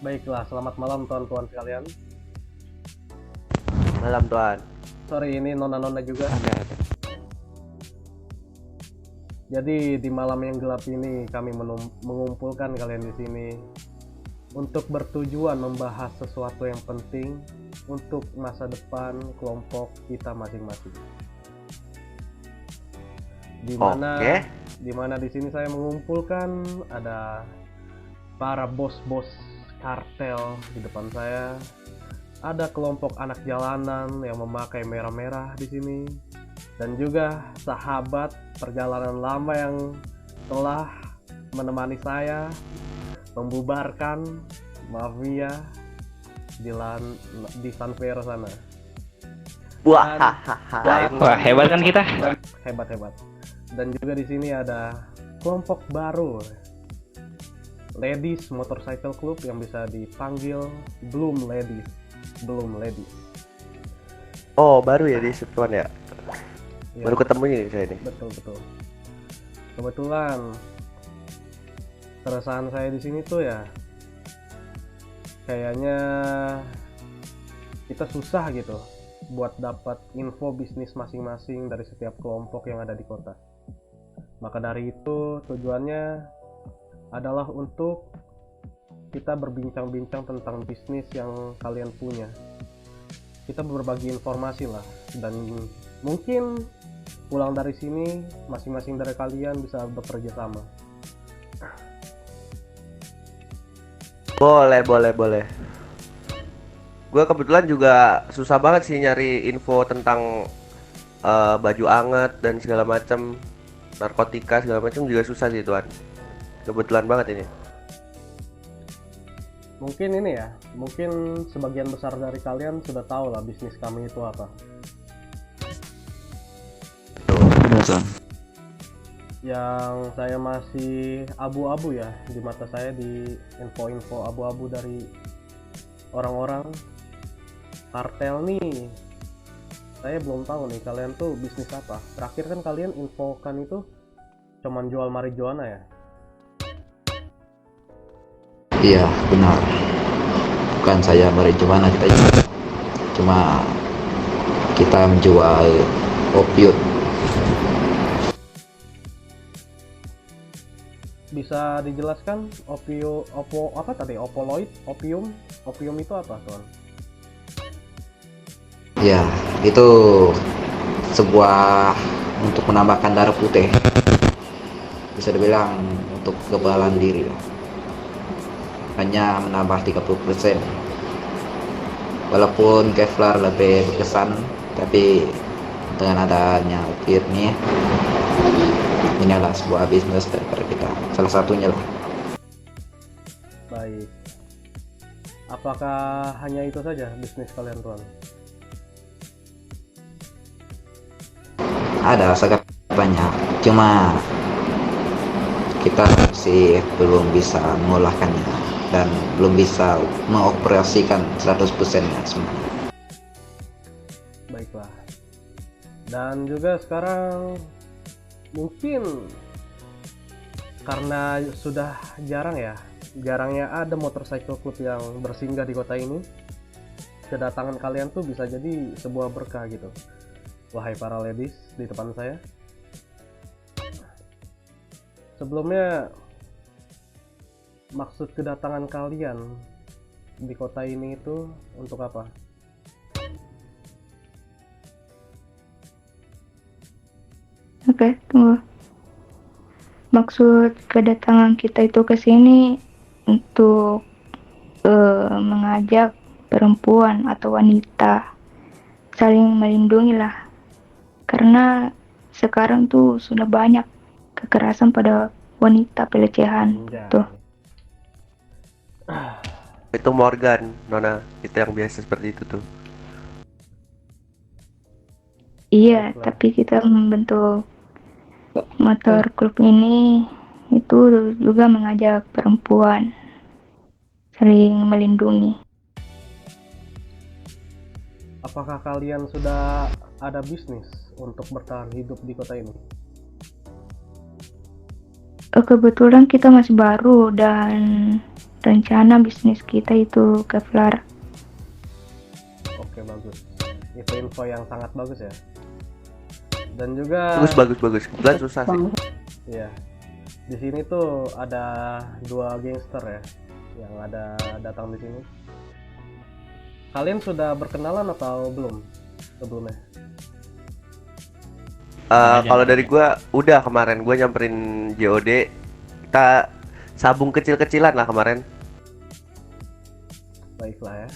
Baiklah, selamat malam tuan-tuan sekalian. Malam Tuan. Sorry, ini nona-nona juga. Ada. Jadi di malam yang gelap ini kami mengumpulkan kalian di sini untuk bertujuan membahas sesuatu yang penting untuk masa depan kelompok kita masing-masing. Oke. Di mana di sini saya mengumpulkan ada para bos-bos kartel di depan saya. Ada kelompok anak jalanan yang memakai merah-merah di sini, dan juga sahabat perjalanan lama yang telah menemani saya membubarkan mafia di San Fierro sana. Wah, Wah, hebat kan kita? Hebat. Dan juga di sini ada kelompok baru, Ladies Motorcycle Club, yang bisa dipanggil Bloom Ladies. Oh, baru ya di Tuan ya? Ya, Baru ketemu ini saya ini. betul. Kebetulan keresahan saya di sini tuh ya, kayaknya kita susah gitu buat dapat info bisnis masing-masing dari setiap kelompok yang ada di kota. Maka dari itu tujuannya adalah untuk kita berbincang-bincang tentang bisnis yang kalian punya. Kita berbagi informasi lah, dan mungkin pulang dari sini masing-masing dari kalian bisa bekerja sama. Boleh. Gue kebetulan juga susah banget sih nyari info tentang baju anget dan segala macam, narkotika segala macam juga susah sih Tuan. Kebetulan banget ini. Mungkin sebagian besar dari kalian sudah tahu lah bisnis kami itu apa. Betul. Yang saya masih abu-abu ya di mata saya, di info-info abu-abu dari orang-orang kartel nih. Saya belum tahu nih kalian tuh bisnis apa. Terakhir kan kalian infokan itu cuman jual marijuana ya. Iya, benar. Bukan saya marijuana, kita cuma kita menjual opium. Bisa dijelaskan opium itu apa, Tuan? Ya, itu sebuah untuk menambahkan darah putih. Bisa dibilang untuk kekebalan diri lah. Hanya menambah 30%. Walaupun Kevlar lebih berkesan, tapi dengan adanya opium ini adalah sebuah bisnis daripada kita. Salah satunya lah. Baik. Apakah hanya itu saja bisnis kalian, Tuan? Ada sangat banyak, cuma kita masih belum bisa mengolahkannya dan belum bisa mengoperasikan 100%-nya semuanya. Baiklah. Dan juga sekarang mungkin karena sudah jarangnya ada motorcycle club yang bersinggah di kota ini, kedatangan kalian tuh bisa jadi sebuah berkah gitu. Wahai para ladies di depan saya. Sebelumnya, maksud kedatangan kalian di kota ini itu untuk apa? Oke, tunggu. Maksud kedatangan kita itu ke sini untuk mengajak perempuan atau wanita saling melindungi lah. Karena sekarang tuh sudah banyak kekerasan pada wanita, pelecehan tuh. Itu Morgan, Nona, itu yang biasa seperti itu tuh. Iya, Baiklah. tapi kita membentuk motor klub ini itu juga mengajak perempuan saling melindungi. Apakah kalian sudah ada bisnis untuk bertahan hidup di kota ini? Kebetulan kita masih baru dan rencana bisnis kita itu, Kevlar. Oke, bagus. Itu info yang sangat bagus ya. Dan juga Bagus. Kebetulan susah sih. ya, di sini tuh ada 2 gangster ya yang ada datang di sini. Kalian sudah berkenalan atau belum sebelumnya? Kalau dari gua udah kemarin gua nyamperin JOD, kita sabung kecil-kecilan lah kemarin. Baiklah ya.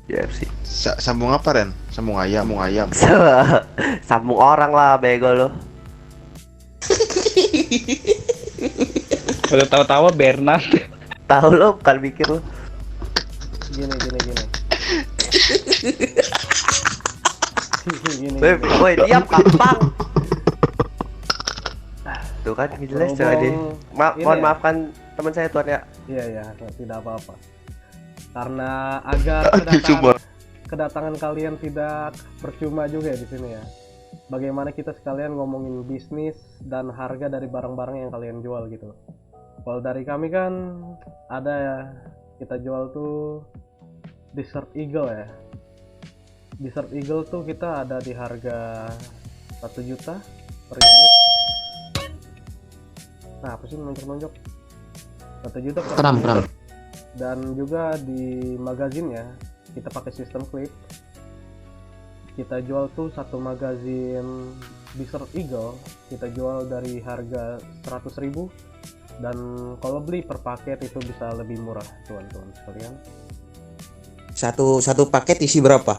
JFC. Sambung apa, Ren? Sambung ayam. Sambung orang lah, bego lo. Udah tahu-tahu Bernard. Tahu lo, bukan mikir lo. Gini. Gini. Woi, diam kampang. Tuh kan jelas coba deh. Ini Mohon ya? maafkan teman saya tuan ya. Iya, tidak apa-apa. Karena agar kedatangan kalian tidak percuma juga di sini ya. Bagaimana kita sekalian ngomongin bisnis dan harga dari barang-barang yang kalian jual gitu. Kalau dari kami kan ada ya, kita jual tuh Desert Eagle ya. Desert Eagle tuh kita ada di harga 1 juta per unit. Nah, apa sih nonjok-nonjok? 1 juta per unit. Dan juga di magazinnya kita pakai sistem clip. Kita jual tuh satu magazin Desert Eagle kita jual dari harga 100.000, dan kalau beli per paket itu bisa lebih murah, teman-teman sekalian. Satu paket isi berapa?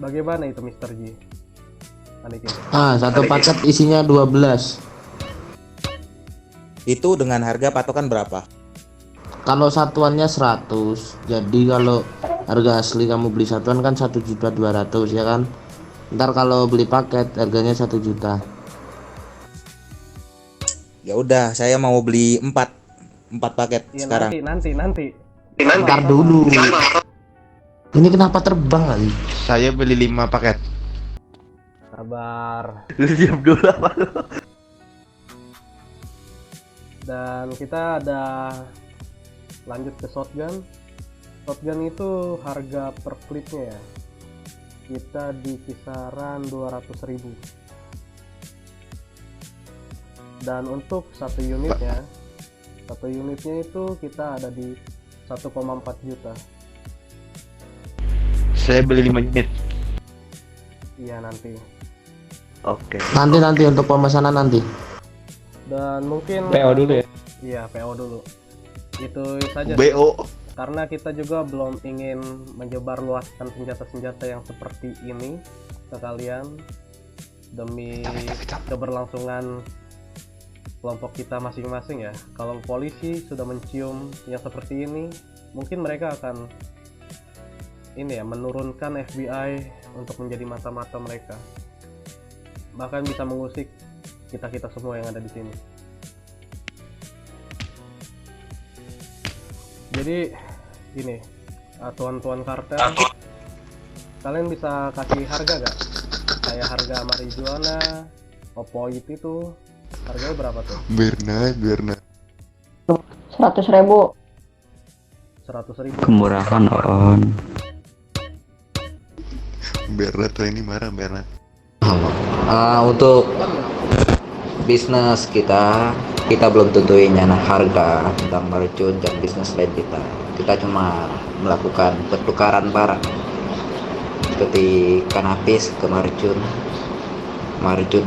Bagaimana itu Mr. G? Anikin. Satu paket isinya 12. Itu dengan harga patokan berapa? Kalau satuannya 100. Jadi kalau harga asli kamu beli satuan kan 1.200.000 ya kan. Ntar kalau beli paket harganya 1 juta. Ya udah, saya mau beli 4 paket Ya, sekarang. nanti. Ntar dulu. Ini kenapa terbang kali? Saya beli 5 paket. Sabar. Lu diam dulu apa lu? Dan kita ada lanjut ke shotgun. Shotgun itu harga per klipnya ya, kita di kisaran 200.000. Dan untuk satu unitnya itu kita ada di 1,4 juta. Saya beli 5 unit. Iya, nanti. Oke. Nanti untuk pemesanan nanti. Dan mungkin PO dulu ya. Iya, PO dulu. Itu saja. BO. Karena kita juga belum ingin menyebarluaskan senjata-senjata yang seperti ini ke kalian demi keberlangsungan kelompok kita masing-masing ya. Kalau polisi sudah mencium yang seperti ini, mungkin mereka akan menurunkan FBI untuk menjadi mata-mata mereka. Bahkan bisa mengusik kita semua yang ada di sini. Jadi ini tuan-tuan kartel, kalian bisa kasih harga gak? Kayak harga marijuana, opoid itu harganya berapa tuh? Bernard. 100.000. 100.000. Kemurahan on. Bernard tuh ini marah Bernard. Untuk bisnis kita belum tentuin harga tentang mercun dan bisnis lain kita cuma melakukan pertukaran barang seperti kanabis ke mercun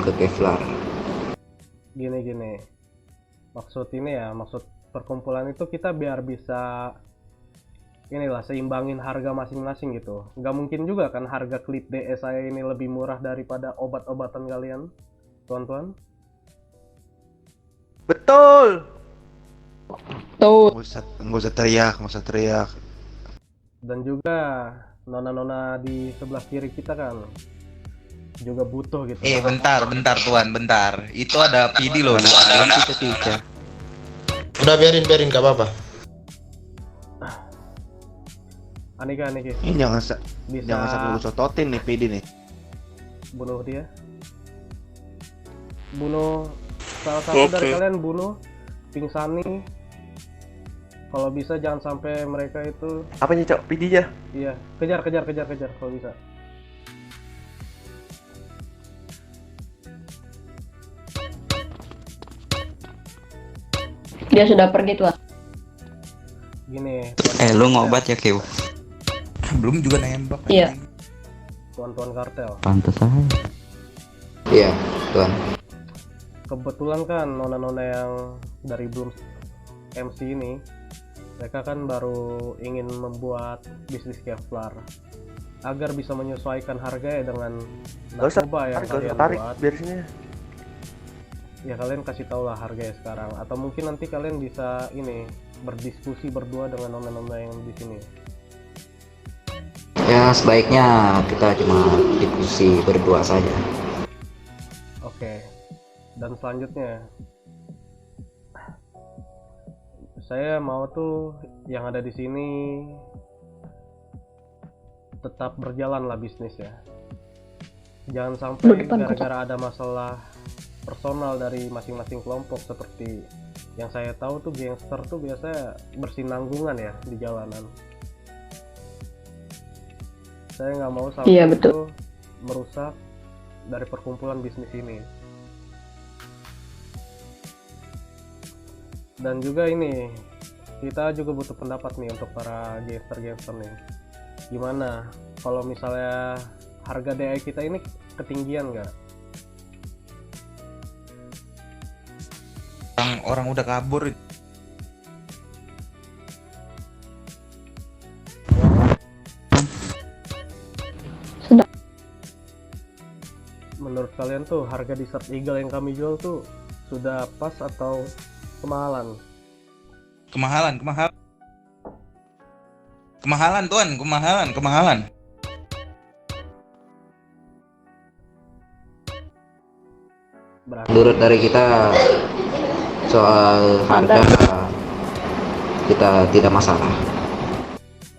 ke Kevlar. Gini maksud perkumpulan itu kita biar bisa seimbangin harga masing-masing gitu. Nggak mungkin juga kan harga klip DS saya ini lebih murah daripada obat-obatan kalian, tuan-tuan. Betul. Nggak usah teriak. Dan juga nona-nona di sebelah kiri kita kan juga butuh gitu. Bentar tuan, bentar. Itu ada PD loh. Udah biarin gak apa-apa. Anika. Ini jangan sampai lu sototin nih PD nih. Bunuh dia. Bunuh salah satu dari kalian, bunuh, pingsani. Kalau bisa jangan sampai mereka itu, Apanya, Cok? PD-nya? iya, kejar kalau bisa. Dia sudah pergi tuan. Gini, Lu ngobat ya, Kew? Belum juga nembak. Iya. tuan-tuan kartel. Pantes aja. Iya, Tuan. Kebetulan kan nona-nona yang dari Bloom MC ini, mereka kan baru ingin membuat bisnis Kevlar agar bisa menyesuaikan harganya dengan Gak usah narkoba yang tarik, gak usah kalian tarik, buat. biar sini. Ya kalian kasih tau lah harganya sekarang, atau mungkin nanti kalian bisa ini berdiskusi berdua dengan nona-nona yang di sini. Ya, sebaiknya kita cuma diskusi berdua saja. Oke. Dan selanjutnya saya mau tuh yang ada di sini tetap berjalan lah bisnis ya. Jangan sampai gara-gara ada masalah personal dari masing-masing kelompok, seperti yang saya tahu tuh gangster tuh biasanya bersinanggungan ya di jalanan. Saya nggak mau sampai Iya, itu betul. merusak dari perkumpulan bisnis ini. Dan juga ini kita juga butuh pendapat nih untuk para gangster nih. Gimana kalau misalnya harga DI kita ini ketinggian nggak? Orang udah kabur. Menurut kalian tuh harga di Desert Eagle yang kami jual tuh sudah pas atau kemahalan? Kemahalan. Kemahalan, Tuan. Kemahalan. Berarti Menurut dari kita soal harga kita tidak masalah.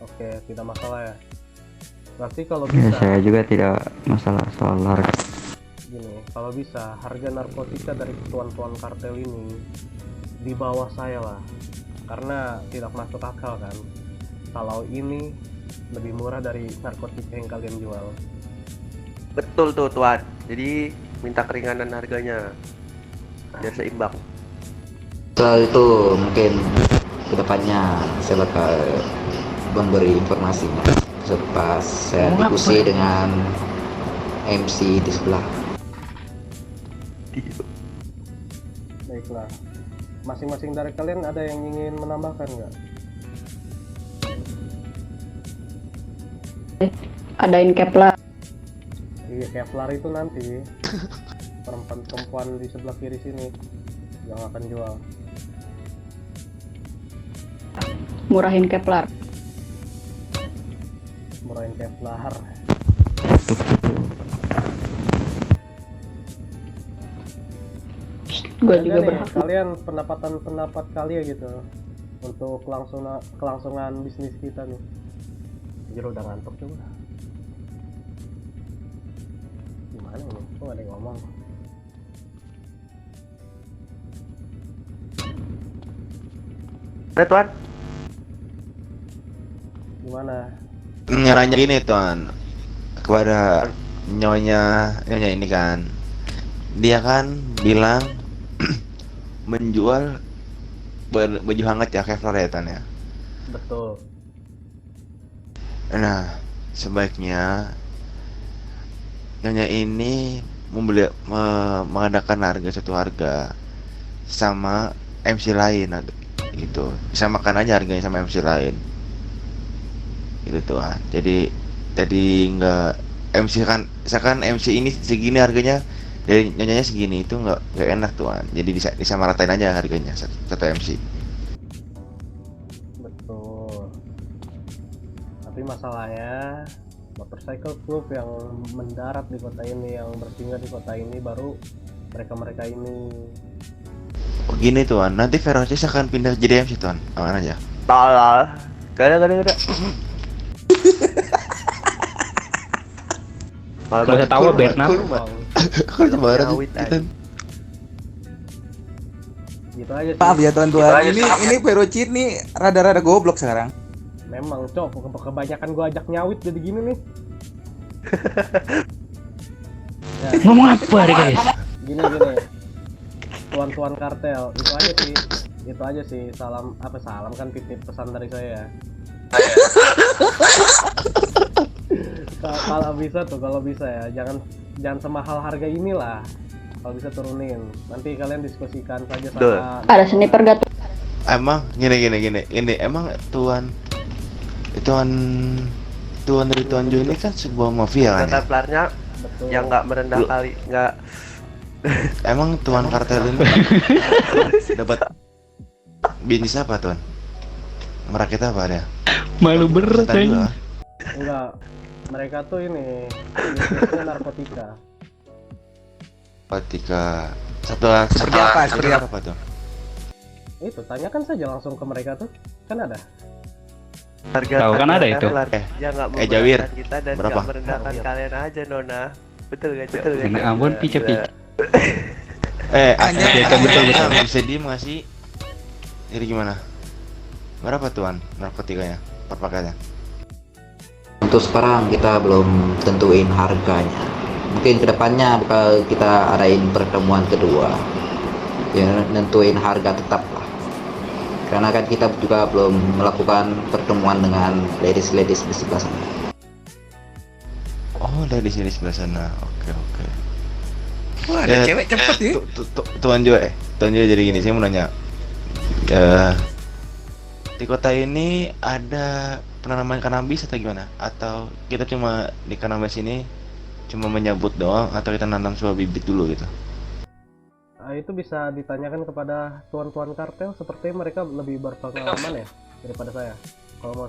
oke, tidak masalah ya. Berarti kalau Ya, bisa saya juga tidak masalah soal harga. gini, kalau bisa harga narkotika dari tuan-tuan kartel ini di bawah saya lah, karena tidak masuk akal kan kalau ini lebih murah dari narkotika yang kalian jual. Betul tuh, Tuan. Jadi minta keringanan harganya biar seimbang. Soal itu mungkin kedepannya saya bakal memberi informasinya pas saya diskusi dengan MC di sebelah. Baiklah, masing-masing dari kalian ada yang ingin menambahkan nggak? Adain Kevlar. Iya, Kevlar itu nanti perempuan di sebelah kiri sini yang akan jual. Murahin Kevlar. Murahin Kevlar. Gue Ada juga nih, berhak. kalian pendapat kalian gitu untuk kelangsungan bisnis kita nih. Jadi udah ngantuk coba. Gimana ini? Kok gak ada yang ngomong? Ada, Tuan? Gimana? Nyaranya gini, Tuan. Kepada nyonya ini kan. Dia kan bilang menjual baju hangat ya, Kevlar ya, Tuan ya. Betul. Nah, sebaiknya nyonya ini mengadakan satu harga sama MC lain gitu. Disamakan aja harganya sama MC lain. Gitu Tuan. Jadi nggak MC kan, misalkan MC ini segini harganya, dari nyonyanya segini, itu nggak enak Tuan. Jadi disamaratain aja harganya satu MC. Betul. Tapi masalahnya motorcycle club yang mendarat di kota ini, yang bersinggah di kota ini baru mereka ini. Begini Tuan, nanti Ferocis akan pindah jadi MC Tuan. Aman aja. Tolol. Gak ada. Gak usah tahu Bernam. Kalau lebaran Awit kita. Gitu aja sih. Maaf ya tuan-tuan. Ini Perocit nih rada-rada goblok sekarang. Memang kebanyakan gua ajak nyawit jadi gini nih. Ya, Ngomong apa nih guys? gini. Tuan-tuan kartel, itu aja sih. Salam kan titip pesan dari saya ya. Kalau bisa ya, jangan semahal harga inilah. Kalau bisa turunin. Nanti kalian diskusikan saja sama. Ada sniper gak tuh? Emang gini. Emang Tuan dari Tuan Jo ini kan sebuah mafia kan ya? Templarnya Betul. yang nggak merendah kali, nggak. Emang Tuan kartel ini dapat bisnis apa Tuan? Merakit apa dia? Malu berat Setan juga? Enggak. Mereka tuh ini bisnisnya narkotika. Narkotika. Seperti apa? Tuh? Itu tanyakan saja langsung ke mereka tuh. Kan ada. Harga Tahu kan ada itu. Ya nggak Jawir, merendahkan kita dan berapa? nggak merendahkan kalian aja Nona. Betul gak? Ya ampun, pice-pice. Betul. Bisa diem nggak sih? Jadi gimana? Berapa Tuan narkotikanya per paketnya? Untuk sekarang kita belum tentuin harganya. Mungkin kedepannya bakal kita adain pertemuan kedua, yang nentuin harga tetap lah. Karena kan kita juga belum melakukan pertemuan dengan ladies di sebelah sana. Oh, dari sini sebelah sana. Oke. Wah, ada cewek cepet ya. Tuan Jo jadi gini, saya mau nanya. Di kota ini ada penanaman kanabis atau gimana? Atau kita cuma di kanabis ini cuma menyambut doang, atau kita nanam sebuah bibit dulu gitu? Itu bisa ditanyakan kepada tuan-tuan kartel, seperti mereka lebih berpengalaman ya daripada saya. Kalau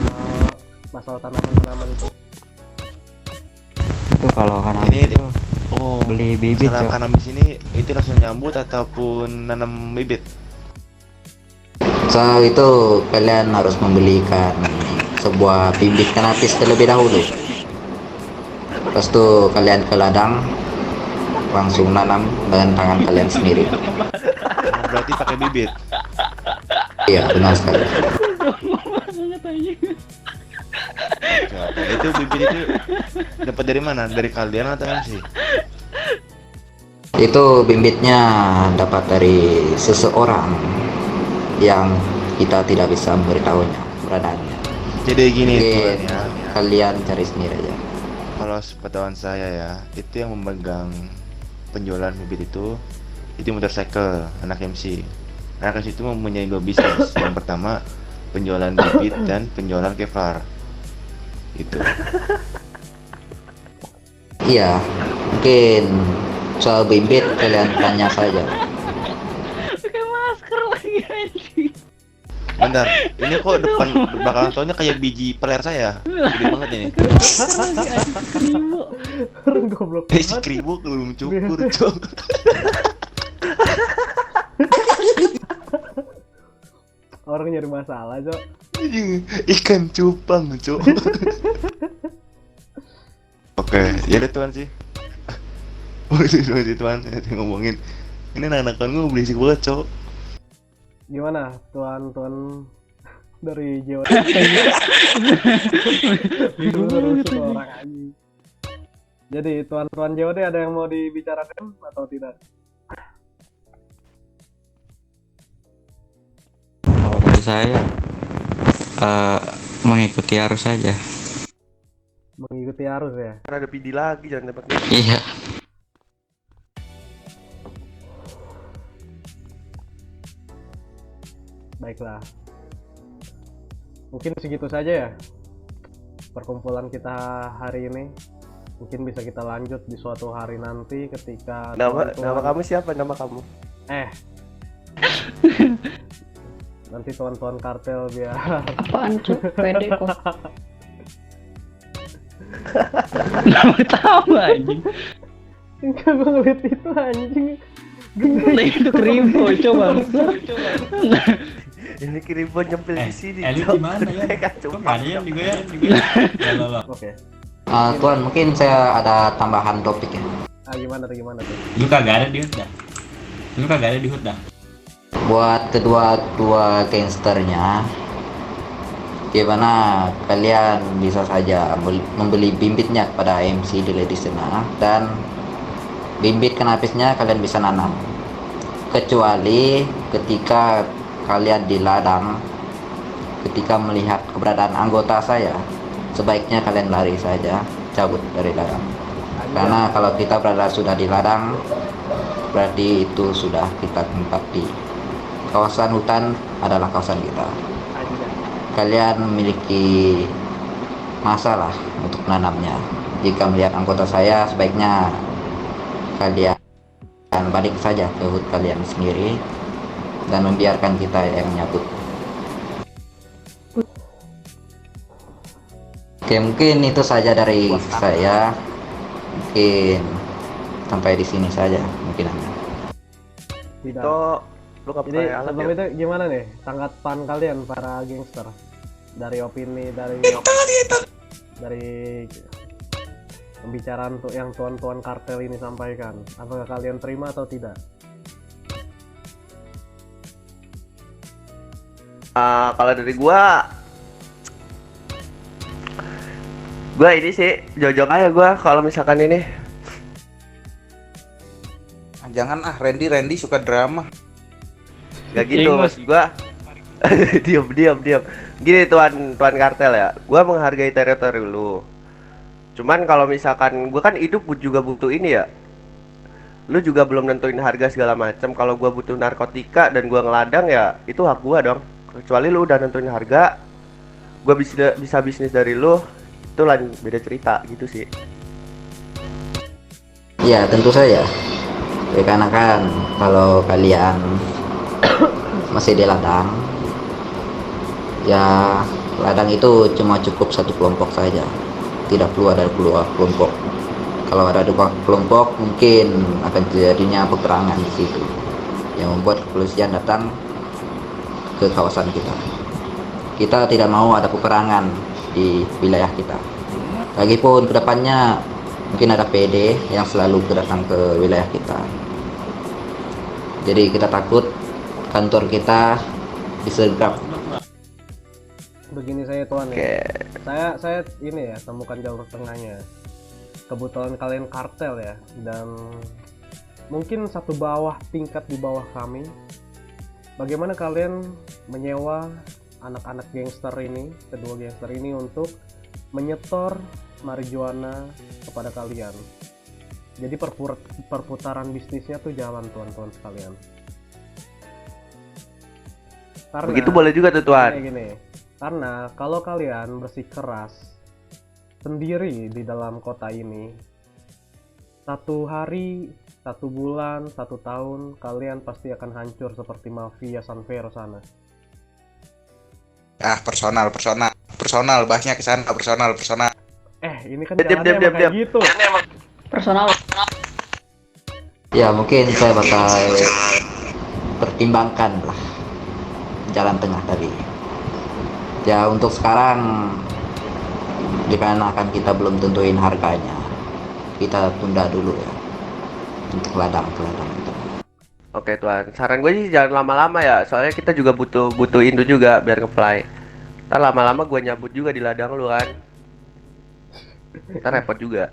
masalah tanaman-tanaman itu. Itu kalau kan Ini beli bibit masalah Cok. kanabis ini itu langsung nyambut ataupun nanam bibit? So itu kalian harus membelikan sebuah bibit kanabis terlebih dahulu. Terus tuh kalian ke ladang, langsung nanam dengan tangan kalian sendiri. Berarti pakai bibit. Iya, benar sekali. Oke. Itu bibit itu dapat dari mana? Dari kalian atau MC? Itu bibitnya dapat dari seseorang yang kita tidak bisa memberitahunya keberadaannya. Jadi gini Mungkin Tuan ya. kalian cari sendiri aja. Kalau sepengetahuan saya ya, itu yang memegang penjualan bibit itu motorcycle anak MC. Anak MC itu mempunyai dua bisnis. Yang pertama penjualan bibit dan penjualan Kevlar. Gitu. Iya, mungkin soal bibit kalian tanya saja. Bentar, ini kok depan belakang soalnya kayak biji peler saya. Gede banget ini. Orang goblok Si banget. kribo belum cukur, Cok. Orang nyari masalah, Cok. Ikan cupang, Cok. Oke, ya udah Tuan sih. Masih Tuan, ngomongin. Ini anak-anak gue berisik banget, Cok. Gimana tuan dari Jawa? Orang anjing. Jadi tuan JOD ada yang mau dibicarakan atau tidak? Kalau dari saya mengikuti arus saja. Mengikuti arus ya. Karena ada PD lagi, jangan tembak. Iya. Baiklah. Mungkin segitu saja ya perkumpulan kita hari ini. Mungkin bisa kita lanjut di suatu hari nanti ketika Nama kamu siapa? Nama kamu? Nanti tuan-tuan kartel biar Apaan tuh? Pede kok. Tahu anjing. enggak, gue ngeliat itu anjing. Itu kribo coba. Ini Kribo nyempil di sini. Elit Cok. gimana ya? Kacau Kok banget. kalian juga ya? Loh. Oke. Tuan, mungkin saya ada tambahan topik ya. Gimana tuh? Lu kagak ada di HUT dah. Buat kedua gangsternya, gimana kalian bisa saja membeli bimbitnya kepada MC di sana, dan bimbit kanapisnya kalian bisa nanam. Kecuali ketika kalian di ladang, ketika melihat keberadaan anggota saya, sebaiknya kalian lari saja, cabut dari ladang. Karena kalau kita sudah di ladang, berarti itu sudah kita tempati. Kawasan hutan adalah kawasan kita. Kalian memiliki masalah untuk menanamnya. Jika melihat anggota saya, sebaiknya kalian balik saja ke hut kalian sendiri dan membiarkan kita yang nyabut. Oke, mungkin itu saja dari saya. Mungkin sampai di sini saja mungkin. Tidak. Itu lu nggak Jadi pakai alat sebelum ya? itu gimana nih tanggapan kalian para gangster dari opini dari pembicaraan yang tuan-tuan kartel ini sampaikan? Apakah kalian terima atau tidak? Kalau dari gua ini sih jojok aja gua kalau misalkan ini. Jangan Randy suka drama. Gak gitu maksud gua. diam. Gini tuan kartel ya, gua menghargai teritori lu. Cuman kalau misalkan gua kan hidup juga butuh ini ya. Lu juga belum nentuin harga segala macam. Kalau gua butuh narkotika dan gua ngeladang ya, itu hak gua dong. Kecuali lu udah nentuin harga, gua bisa bisnis dari lu, itu lain beda cerita gitu sih. Ya tentu saja. Ya, karena kan kalau kalian masih di ladang, ya ladang itu cuma cukup satu kelompok saja, tidak perlu ada dua kelompok. Kalau ada dua kelompok mungkin akan terjadinya peperangan di situ yang membuat kepolisian datang ke kawasan kita. Kita tidak mau ada peperangan di wilayah kita. Lagipun kedepannya mungkin ada PD yang selalu datang ke wilayah kita. Jadi kita takut kantor kita disergap. Begini saya tuan ya. Saya ini ya temukan jalur tengahnya. Kebetulan kalian kartel ya, dan mungkin satu tingkat di bawah kami. Bagaimana kalian menyewa anak-anak gangster ini, kedua gangster ini untuk menyetor marijuana kepada kalian. Jadi perputaran bisnisnya tuh jalan tuan-tuan sekalian. Karena, begitu boleh juga tuh tuan. Gini, karena kalau kalian bersikeras sendiri di dalam kota ini, 1 hari, 1 bulan, 1 tahun, kalian pasti akan hancur seperti mafia San Vero sana. Personal, bahasnya ke sana, personal. Ini kan Diam. kayak gitu. Personal. Ya mungkin saya bakal pertimbangkan lah jalan tengah tadi. Ya untuk sekarang, dikarenakan kita belum tentuin harganya, kita tunda dulu ya untuk ladang itu. Oke tuan, saran gue sih jangan lama-lama ya, soalnya kita juga butuh Indo juga biar nge-fly. Ntar lama-lama gue nyabut juga di ladang lu kan. Ntar repot juga.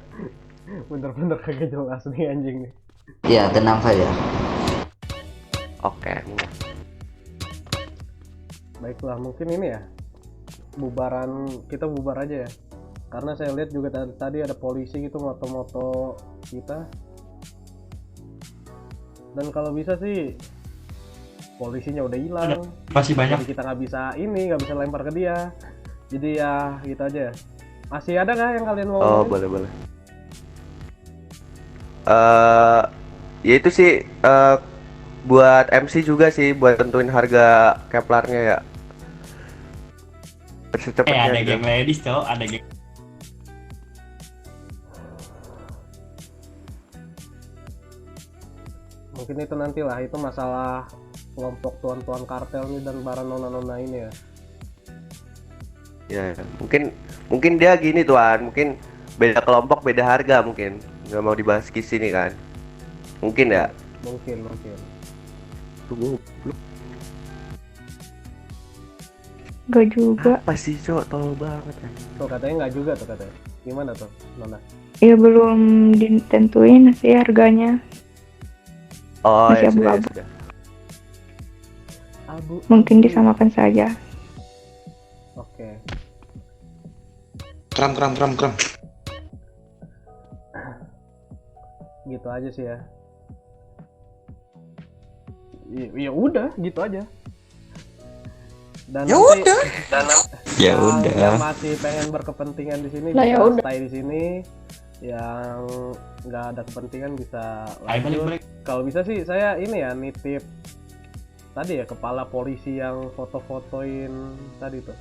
Bener-bener kagak jelas nih anjing nih. Ya tenang saja. Oke. Baiklah, mungkin ini ya kita bubar aja ya, karena saya lihat juga tadi ada polisi gitu moto-moto kita, dan kalau bisa sih polisinya udah hilang, Masih banyak. jadi kita nggak bisa lempar ke dia, jadi ya gitu aja. Masih ada nggak yang kalian mau ngomongin? Boleh. Ya itu sih buat MC juga sih, buat tentuin harga Keplernya ya. Secepatnya Ada gitu. geng ladies cowok, ada geng. Mungkin itu nantilah, itu masalah kelompok tuan-tuan kartel nih dan para nona-nona ini ya. Ya, mungkin dia gini tuan, mungkin beda kelompok beda harga, mungkin nggak mau dibahas di sini kan, mungkin ya. Mungkin. Tunggu. Gak juga. Apa sih, Cok? Tolol banget ya. Tuh katanya nggak juga tuh katanya. Gimana tuh, Nona? Ya belum ditentuin sih harganya. Oh, Masih ya sudah, ya abu-abu. sudah. Mungkin disamakan saja. Oke. Kram. Gitu aja sih ya. Ya udah, gitu aja. Dan Ya nanti- udah. dan Ya yang- udah. yang masih pengen berkepentingan di sini Lah, ya bisa udah. stay di sini. Yang nggak ada kepentingan bisa Ayo, lanjut. balik. Kalau bisa sih saya ini ya nitip tadi ya kepala polisi yang foto-fotoin tadi tuh.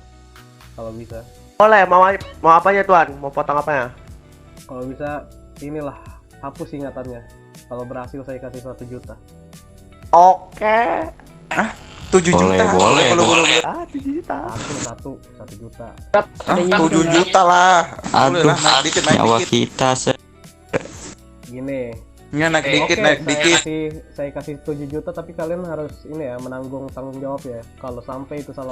Kalau bisa. Boleh, mau apanya Tuan? Mau potong apanya? Kalau bisa inilah hapus ingatannya. Kalau berhasil saya kasih 1 juta. Oke. 7 Boleh, juta. boleh, Kalau boleh. Ah, 7 juta. Satu juta. 7 juta lah. Boleh Aduh, lah, naik dikit. nyawa kita Gini. Nggak, naik dikit, Oke, naik dikit. saya kasih 7 juta tapi kalian harus ini ya menanggung tanggung jawab ya. Kalau sampai itu salah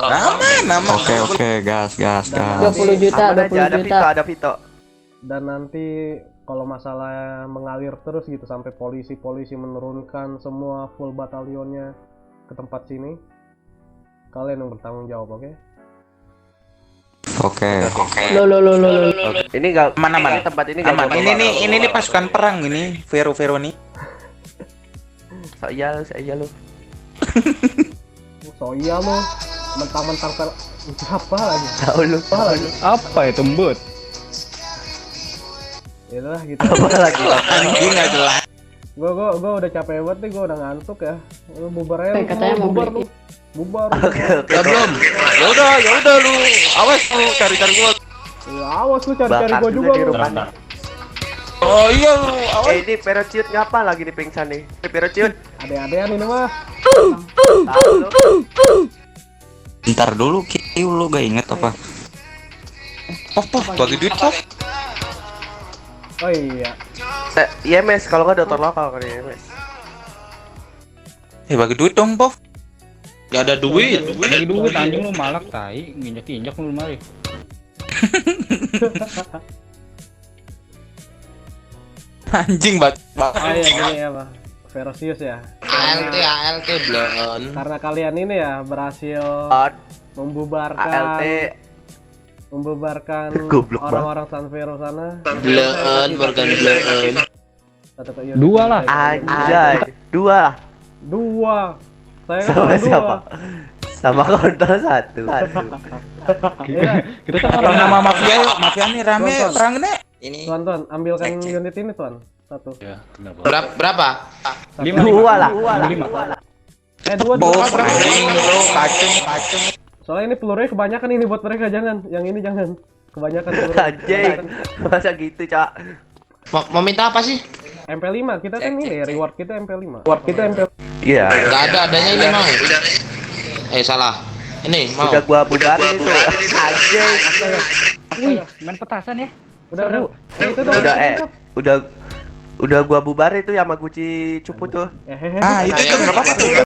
Nama. Oke, gas. 20 juta, Aman aja, 20 ada juta. Vito, ada Vito. dan nanti kalau masalah mengalir terus gitu sampai polisi menurunkan semua full batalionnya ke tempat sini, kalian yang bertanggung jawab, oke? Oke. Lo. Ini enggak Aman. tempat ini enggak Aman. Ini nih pasukan perang ini. Vero nih. So iya lu. So iya lo mentang-mentang apa lagi? Tahu lu. Apa itu embut? Ya udah gitu. Apa lagi? Anjing nggak jelas. Gua udah capek banget nih, gua udah ngantuk ya. Lu bubar aja. lu, Katanya mau bubar beli. lu. Bubar. Oke. Ya belum. Ya udah lu. Awas lu cari-cari gua. Ya, awas lu cari-cari Bakar gua juga juga di lu. rumah. Oh iya lu. Awas. Ini parachute ngapa lagi di pingsan nih? Parachute. Ade-adean ini mah. Tahu lu. Ntar dulu, Kiu, lu gak inget apa? Pof, bagi duit Pof. Oh iya. IMS kalau nggak dokter lokal kali IMS. Bagi duit dong Pof. Gak ada duit. Bagi duit anjing lu malak tai, nginjak-injak lu mari. Anjing banget. Oh iya gini ya Pak. Verosius ya. ALT belum. Karena kalian ini ya berhasil ALT membubarkan Goblok orang-orang San Vero sana. Morgan belum. Dua lah. Anjay. Dua. Saya kan Sama dua. siapa? Sama kontrol satu. Kita kan Kalau orang nama mafia nih rame Tuan. perang nih. Ini Tuan, ambilkan unit ini Tuan. Satu. Ya, kenapa? Berapa? Dua lah. Lima. Dua. anjing lu kacung. Soalnya ini pelurunya kebanyakan ini buat mereka, jangan. Yang ini jangan. Kebanyakan peluru. Anjing. Masa gitu, Cak? Mau minta apa sih? MP5, kita kan ini reward kita MP5. Iya. Gak ada, adanya ini mau. Salah. Ini mau. Udah gua bubarin itu. Anjing. Wih, main petasan ya. Udah. Itu tuh. Udah gua bubarin itu Yamaguchi cupu tuh. Ah, itu tuh enggak apa-apa tuh.